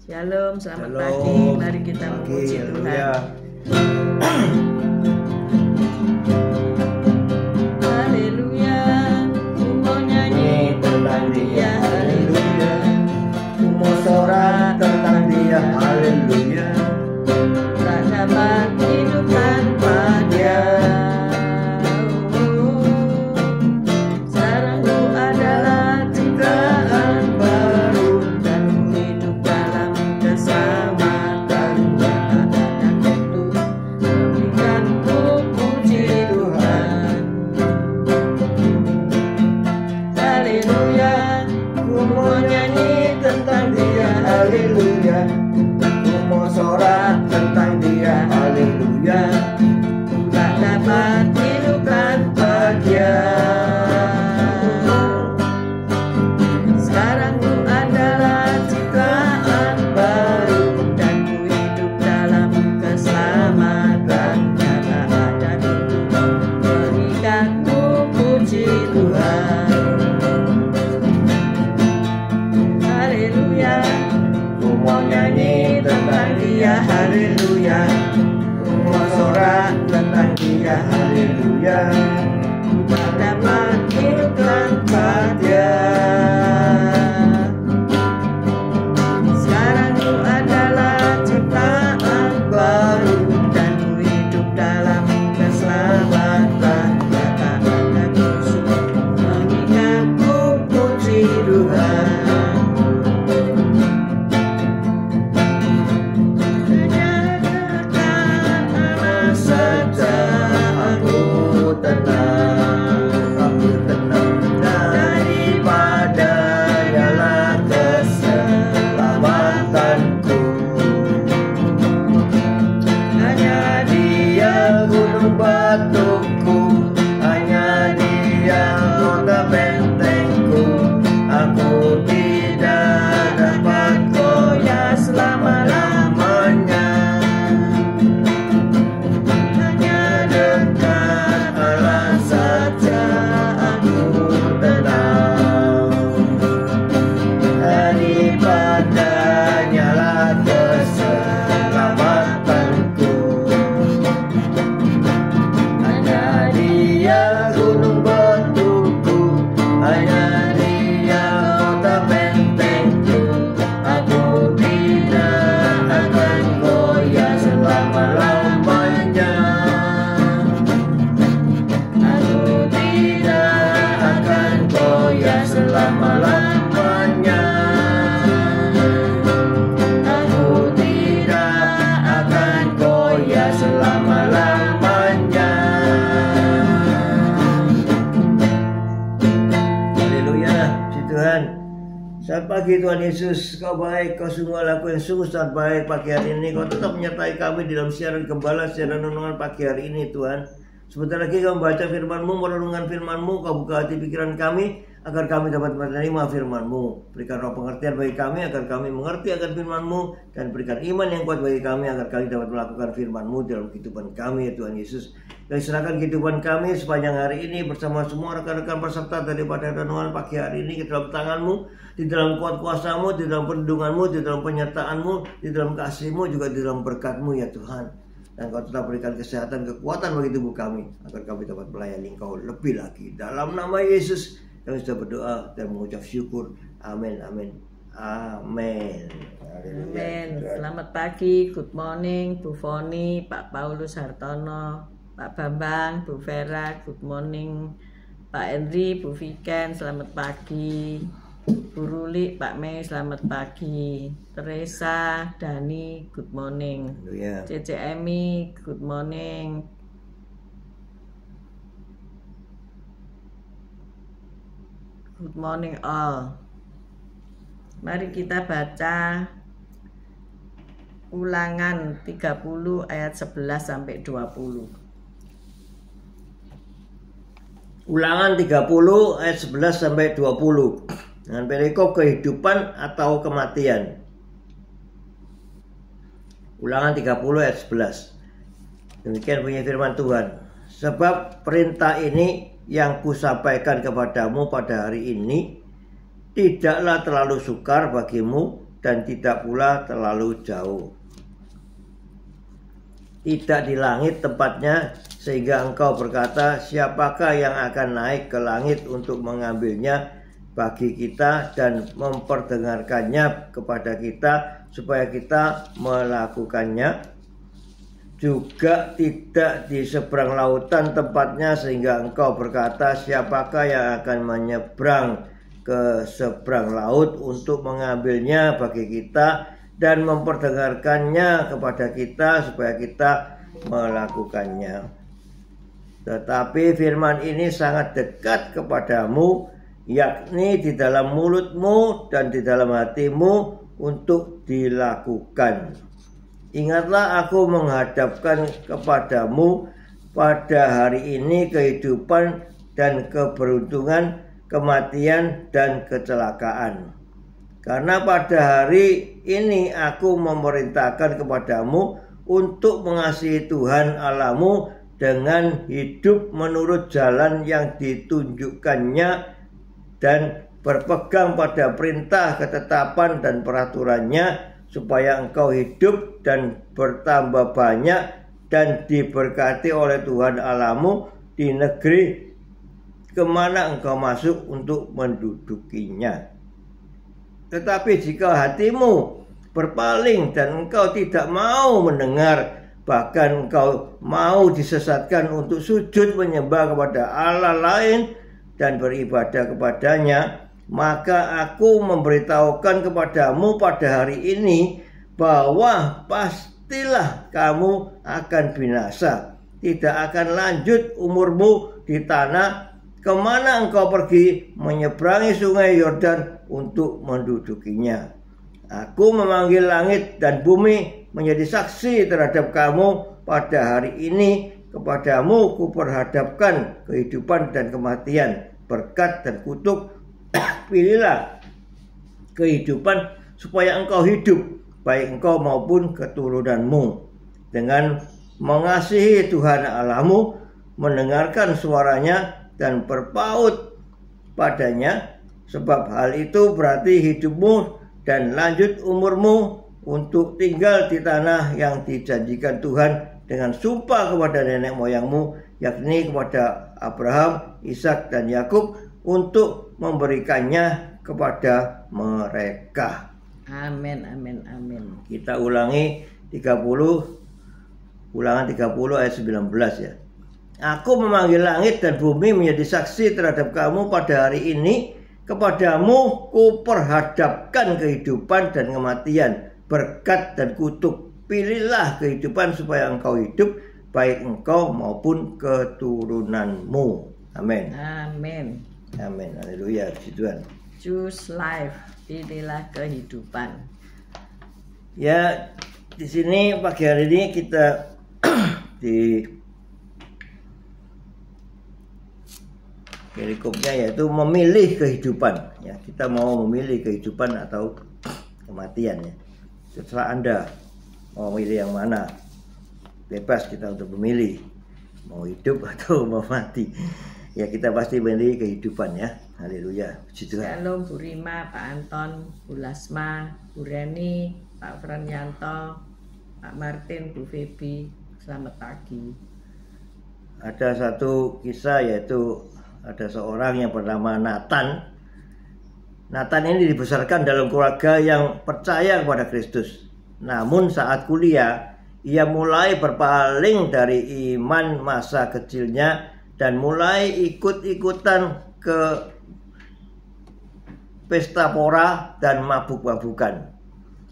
Shalom, selamat pagi. Mari kita memuji Tuhan. Haleluya, ku mau nyanyi tentang Dia. Haleluya, ku mau sorak tentang Dia. Haleluya, Tak dapat hidup tanpa Dia. Sekarang ku adalah ciptaan baru dan ku hidup dalam keselamatan. Berikan ku puji Tuhan. Haleluya, ku mau nyanyi tentang Dia. haleluya, ku mau sorak tentang Dia. Haleluya, Tak dapat hidup tanpa Dia. Sekarang ku adalah ciptaan baru dan ku hidup dalam keselamatan. Tak ada hidup, berikan ku puji Tuhan. Haleluya, ku mau nyanyi tentang Dia. Haleluya, ku mau sorak tentang Dia. Haleluya, tak dapat hidup tanpa Dia. Sekarang ku adalah ciptaan baru dan ku hidup dalam keselamatan. Tak ada musuh, mengingat ku puji Tuhan. Menyatakan Allah saja aku tenang daripada nyala keselamatanku. hanya Dia Gunung batuku, hanya Dia kota bentengku. Aku tidak dapat goyah selama-lamanya. Hanya dekat Allah saja aku tenang daripada nyala keselamatanku. Hanya Dia gunung batuku, hanya Dia kota bentengku. Aku tidak akan goyah selama-lamanya. Aku tidak akan goyah selama-lamanya. Aku tidak akan goyah selama-lamanya. Haleluya, puji Tuhan. Selamat pagi Tuhan Yesus, Kau baik, Kau sungguh laku yang sungguh sangat baik pagi hari ini. Kau tetap menyertai kami di dalam siaran gembala, siaran renungan pagi hari ini Tuhan. Sebentar lagi Kau membaca firman-Mu, merenungkan firman-Mu. Kau buka hati pikiran kami agar kami dapat menerima firman-Mu. Berikan roh pengertian bagi kami agar kami mengerti akan firman-Mu, dan berikan iman yang kuat bagi kami agar kami dapat melakukan firman-Mu dalam kehidupan kami ya Tuhan Yesus. Kami serahkan kehidupan kami sepanjang hari ini bersama semua rekan-rekan peserta daripada renungan pagi hari ini ke dalam tangan-Mu, di dalam kuat kuasa-Mu, di dalam perlindungan-Mu, di dalam penyertaan-Mu, di dalam kasih-Mu, juga di dalam berkat-Mu ya Tuhan. Dan Kau tetap berikan kesehatan, kekuatan bagi tubuh kami agar kami dapat melayani Engkau lebih lagi. Dalam nama Yesus kami sudah berdoa dan mengucap syukur. Amin, amin, amin. Amin. Selamat pagi, good morning Bu Foni, Pak Paulus Hartono, Pak Bambang, Bu Vera, good morning. Pak Henry, Bu Viken, selamat pagi. Bu Ruli, Pak Mei, selamat pagi. Teresa, Dani, good morning. Haleluya. Cece Emi, good morning. Good morning all. Mari kita baca Ulangan 30 ayat 11 sampai 20. Ulangan 30 ayat 11 sampai 20 dengan perikop kehidupan atau kematian. Ulangan 30 ayat 11. Demikian bunyi firman Tuhan. Sebab perintah ini yang kusampaikan kepadamu pada hari ini tidaklah terlalu sukar bagimu dan tidak pula terlalu jauh. Tidak di langit tempatnya, sehingga engkau berkata, siapakah yang akan naik ke langit untuk mengambilnya bagi kita dan memperdengarkannya kepada kita supaya kita melakukannya? Juga tidak di seberang lautan tempatnya, sehingga engkau berkata, siapakah yang akan menyeberang ke seberang laut untuk mengambilnya bagi kita dan memperdengarkannya kepada kita supaya kita melakukannya. Tetapi firman ini sangat dekat kepadamu, yakni di dalam mulutmu dan di dalam hatimu untuk dilakukan. Ingatlah, aku menghadapkan kepadamu pada hari ini kehidupan dan keberuntungan, kematian dan kecelakaan. Karena pada hari ini aku memerintahkan kepadamu untuk mengasihi Tuhan Allahmu dengan hidup menurut jalan yang ditunjukkannya dan berpegang pada perintah, ketetapan dan peraturannya, supaya engkau hidup dan bertambah banyak dan diberkati oleh Tuhan Allahmu di negeri kemana engkau masuk untuk mendudukinya. Tetapi jika hatimu berpaling dan engkau tidak mau mendengar, bahkan engkau mau disesatkan untuk sujud menyembah kepada Allah lain dan beribadah kepadanya, maka aku memberitahukan kepadamu pada hari ini bahwa pastilah kamu akan binasa. Tidak akan lanjut umurmu di tanah kemana engkau pergi menyeberangi sungai Yordan untuk mendudukinya. Aku memanggil langit dan bumi menjadi saksi terhadap kamu pada hari ini. Kepadamu kuperhadapkan kehidupan dan kematian, berkat dan kutuk. Pilihlah kehidupan supaya engkau hidup, baik engkau maupun keturunanmu, dengan mengasihi Tuhan Allahmu, mendengarkan suaranya dan berpaut padanya, sebab hal itu berarti hidupmu dan lanjut umurmu untuk tinggal di tanah yang dijanjikan Tuhan dengan sumpah kepada nenek moyangmu, yakni kepada Abraham, Ishak dan Yakub, untuk memberikannya kepada mereka. Amin, amin, amin. Kita ulangi 30, Ulangan 30 ayat 19 ya. Aku memanggil langit dan bumi menjadi saksi terhadap kamu pada hari ini. Kepadamu kuperhadapkan kehidupan dan kematian, berkat dan kutuk. Pilihlah kehidupan supaya engkau hidup, baik engkau maupun keturunanmu. Amin. Amin. Amin. Haleluya, puji Tuhan. Choose life, pilihlah kehidupan. Ya, di sini pagi hari ini kita di perikopnya yaitu memilih kehidupan. Ya, kita mau memilih kehidupan atau kematian ya. Terserah Anda mau memilih yang mana. Bebas kita untuk memilih mau hidup atau mau mati. Ya, kita pasti memilih kehidupan ya. Haleluya, puji Tuhan. Shalom Bu Rima, Pak Anton, Bu Lasma, Bu Reni, Pak Franyanto, Pak Martin, Bu Febi. Selamat pagi. Ada satu kisah, yaitu ada seorang yang bernama Nathan. Nathan ini dibesarkan dalam keluarga yang percaya kepada Kristus. Namun saat kuliah, ia mulai berpaling dari iman masa kecilnya dan mulai ikut-ikutan ke pesta pora dan mabuk-mabukan.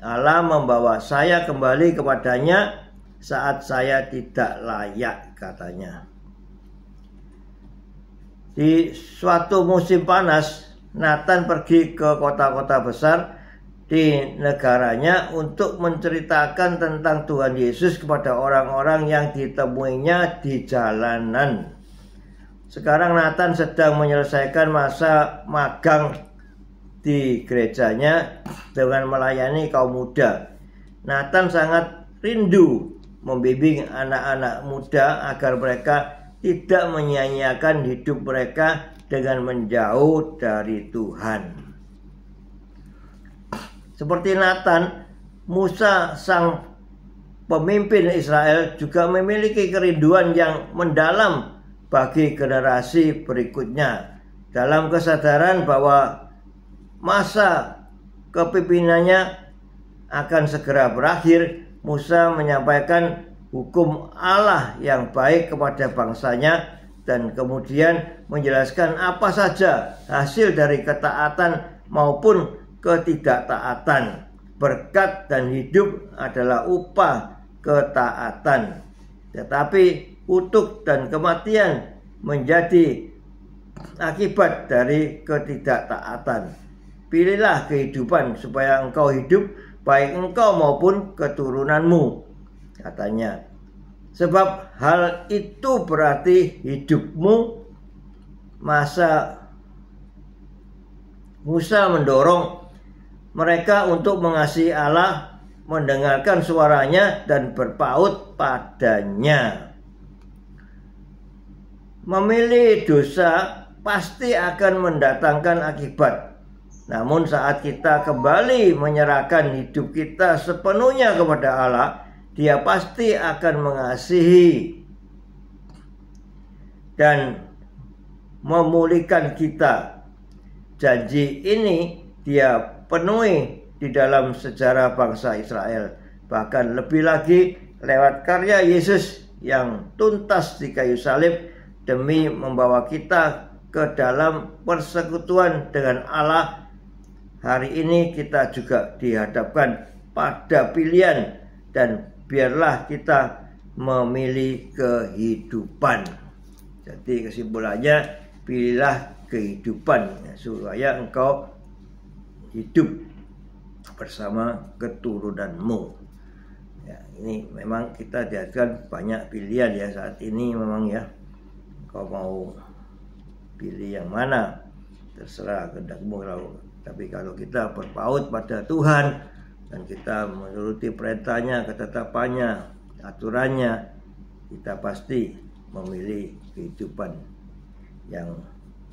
Allah membawa saya kembali kepadanya saat saya tidak layak, katanya. Di suatu musim panas, Nathan pergi ke kota-kota besar di negaranya untuk menceritakan tentang Tuhan Yesus kepada orang-orang yang ditemuinya di jalanan. Sekarang Nathan sedang menyelesaikan masa magang di gerejanya dengan melayani kaum muda. Nathan sangat rindu membimbing anak-anak muda agar mereka tidak menyia-nyiakan hidup mereka dengan menjauh dari Tuhan. Seperti Nathan, Musa sang pemimpin Israel juga memiliki kerinduan yang mendalam bagi generasi berikutnya. Dalam kesadaran bahwa masa kepimpinannya akan segera berakhir, Musa menyampaikan hukum Allah yang baik kepada bangsanya dan kemudian menjelaskan apa saja hasil dari ketaatan maupun ketidaktaatan. Berkat dan hidup adalah upah ketaatan, tetapi kutuk dan kematian menjadi akibat dari ketidaktaatan. Pilihlah kehidupan supaya engkau hidup, baik engkau maupun keturunanmu, katanya. Sebab hal itu berarti hidupmu. Musa mendorong mereka untuk mengasihi Allah, mendengarkan suaranya dan berpaut padanya. Memilih dosa pasti akan mendatangkan akibat. Namun saat kita kembali menyerahkan hidup kita sepenuhnya kepada Allah, Dia pasti akan mengasihi dan memulihkan kita. Janji ini Dia penuhi di dalam sejarah bangsa Israel. Bahkan lebih lagi lewat karya Yesus yang tuntas di kayu salib demi membawa kita ke dalam persekutuan dengan Allah. Hari ini kita juga dihadapkan pada pilihan, dan biarlah kita memilih kehidupan. Jadi kesimpulannya, pilihlah kehidupan supaya engkau hidup bersama keturunanmu. Ya, ini memang kita dihadapkan banyak pilihan ya saat ini memang ya. Engkau mau pilih yang mana, terserah kehendakmu. Tapi kalau kita berpaut pada Tuhan dan kita menuruti perintahnya, ketetapannya, aturannya, kita pasti memilih kehidupan yang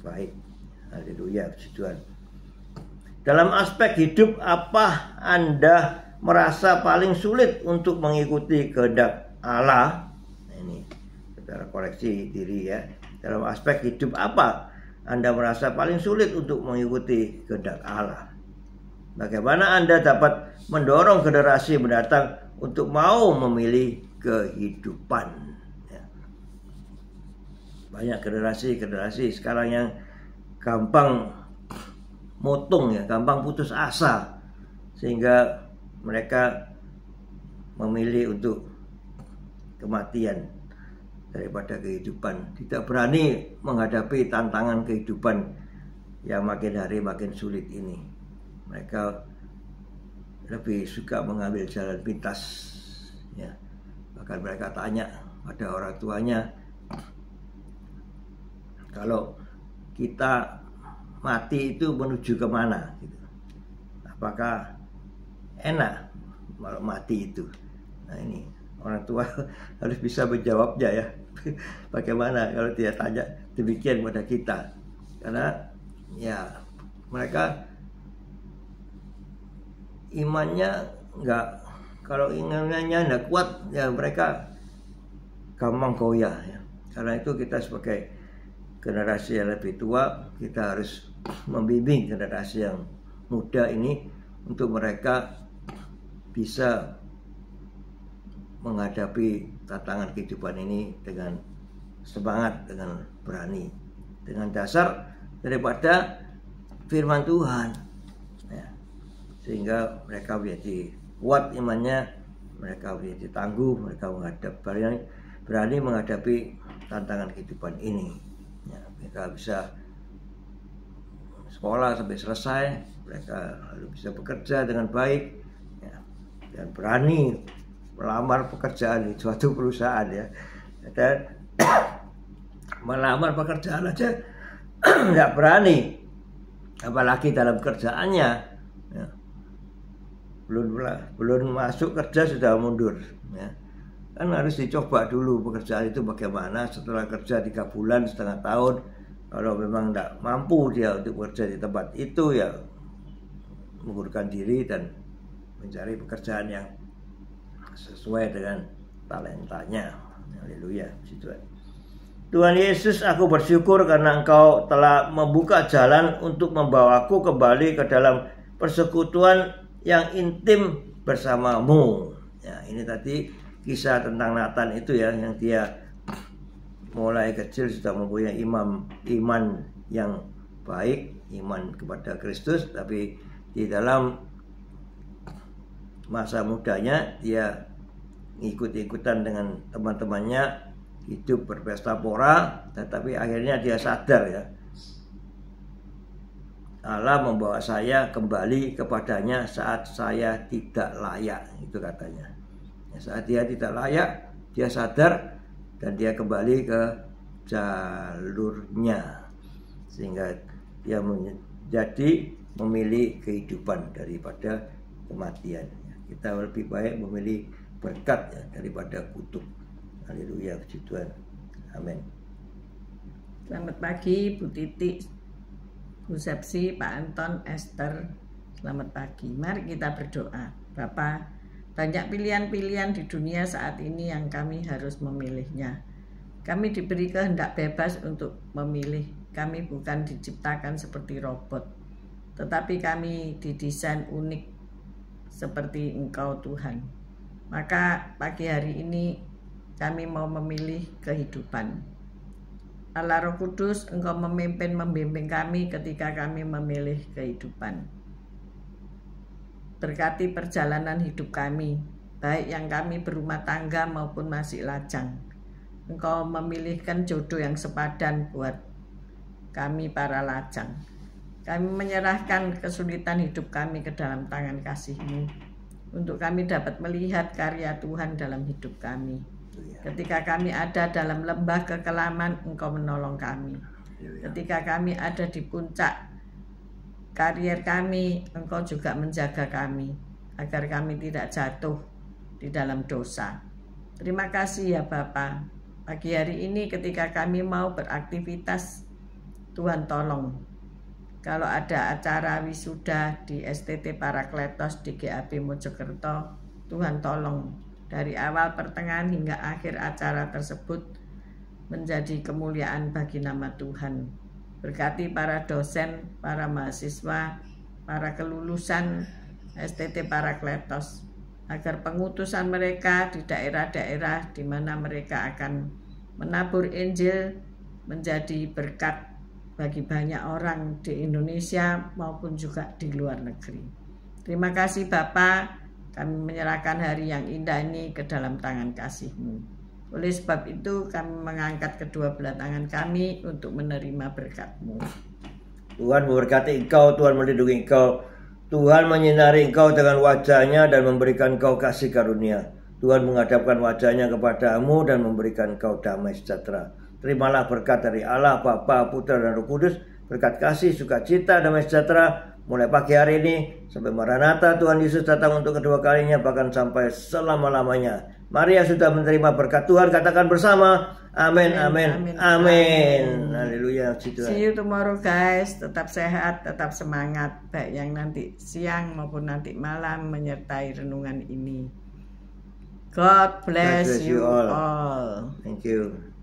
baik. Haleluya, puji Tuhan. Dalam aspek hidup, apa Anda merasa paling sulit untuk mengikuti kehendak Allah? Nah, ini saudara koreksi diri ya. Dalam aspek hidup apa Anda merasa paling sulit untuk mengikuti kehendak Allah? Bagaimana Anda dapat mendorong generasi mendatang untuk mau memilih kehidupan? Ya. Banyak generasi sekarang yang gampang motung ya, gampang putus asa, sehingga mereka memilih untuk kematian daripada kehidupan. Tidak berani menghadapi tantangan kehidupan yang makin hari makin sulit ini. Mereka lebih suka mengambil jalan pintas ya. Bahkan mereka tanya pada orang tuanya, kalau kita mati itu menuju kemana gitu. Apakah enak kalau mati itu? Nah ini orang tua harus bisa menjawabnya ya. Bagaimana kalau dia tanya demikian pada kita? Karena ya mereka imannya enggak, kalau imannya enggak kuat ya mereka gampang goyah ya. Karena itu kita sebagai generasi yang lebih tua, kita harus membimbing generasi yang muda ini untuk mereka bisa menghadapi tantangan kehidupan ini dengan semangat, dengan berani, dengan dasar daripada firman Tuhan ya. Sehingga mereka menjadi kuat imannya, mereka menjadi tangguh, mereka berani menghadapi tantangan kehidupan ini ya. Mereka bisa sekolah sampai selesai, mereka lalu bisa bekerja dengan baik ya, dan berani melamar pekerjaan di suatu perusahaan ya. Dan melamar pekerjaan aja nggak berani, apalagi dalam kerjaannya ya. Belum masuk kerja sudah mundur ya. Kan harus dicoba dulu pekerjaan itu bagaimana. Setelah kerja 3 bulan, setengah tahun, kalau memang tidak mampu dia untuk bekerja di tempat itu ya mengundurkan diri dan mencari pekerjaan yang sesuai dengan talentanya. Haleluya, puji Tuhan. Tuhan Yesus, aku bersyukur karena Engkau telah membuka jalan untuk membawaku kembali ke dalam persekutuan yang intim bersamamu. Ya, ini tadi kisah tentang Nathan itu ya, yang dia mulai kecil sudah mempunyai iman yang baik, iman kepada Kristus, tapi di dalam masa mudanya dia ikut-ikutan dengan teman-temannya, hidup berpesta pora, tetapi akhirnya dia sadar ya, Allah membawa saya kembali kepadanya saat saya tidak layak, itu katanya. Saat dia tidak layak, dia sadar dan dia kembali ke jalurnya, sehingga dia menjadi memilih kehidupan daripada kematian. Kita lebih baik memilih berkat ya, daripada kutuk. Haleluya, puji Tuhan. Amin. Selamat pagi Bu Titi, Bu Sepsi, Pak Anton, Esther. Selamat pagi. Mari kita berdoa. Bapa, banyak pilihan-pilihan di dunia saat ini yang kami harus memilihnya. Kami diberi kehendak bebas untuk memilih. Kami bukan diciptakan seperti robot, tetapi kami didesain unik seperti Engkau Tuhan. Maka pagi hari ini kami mau memilih kehidupan. Allah Roh Kudus, Engkau memimpin membimbing kami ketika kami memilih kehidupan. Berkati perjalanan hidup kami, baik yang kami berumah tangga maupun masih lajang. Engkau memilihkan jodoh yang sepadan buat kami para lajang. Kami menyerahkan kesulitan hidup kami ke dalam tangan kasih-Mu, untuk kami dapat melihat karya Tuhan dalam hidup kami. Ketika kami ada dalam lembah kekelaman, Engkau menolong kami. Ketika kami ada di puncak karier kami, Engkau juga menjaga kami, agar kami tidak jatuh di dalam dosa. Terima kasih ya Bapa. Pagi hari ini ketika kami mau beraktivitas, Tuhan tolong. Kalau ada acara wisuda di STT Parakletos di GAP Mojokerto, Tuhan tolong. Dari awal, pertengahan hingga akhir acara tersebut menjadi kemuliaan bagi nama Tuhan. Berkati para dosen, para mahasiswa, para kelulusan STT Parakletos, agar pengutusan mereka di daerah-daerah di mana mereka akan menabur Injil menjadi berkat bagi banyak orang di Indonesia maupun juga di luar negeri. Terima kasih Bapa. Kami menyerahkan hari yang indah ini ke dalam tangan kasih-Mu. Oleh sebab itu kami mengangkat kedua belah tangan kami untuk menerima berkat-Mu. Tuhan memberkati engkau, Tuhan melindungi engkau, Tuhan menyinari engkau dengan wajahnya dan memberikan engkau kasih karunia. Tuhan menghadapkan wajahnya kepadamu dan memberikan engkau damai sejahtera. Terimalah berkat dari Allah, Bapa, Putra, dan Roh Kudus, berkat kasih, sukacita, damai sejahtera, mulai pagi hari ini sampai Maranatha Tuhan Yesus datang untuk kedua kalinya, bahkan sampai selama-lamanya. Mari yang sudah menerima berkat Tuhan katakan bersama, amin, amin, amin. Haleluya. See you tomorrow guys. Tetap sehat, tetap semangat, baik yang nanti siang maupun nanti malam menyertai renungan ini. God bless you all. Thank you.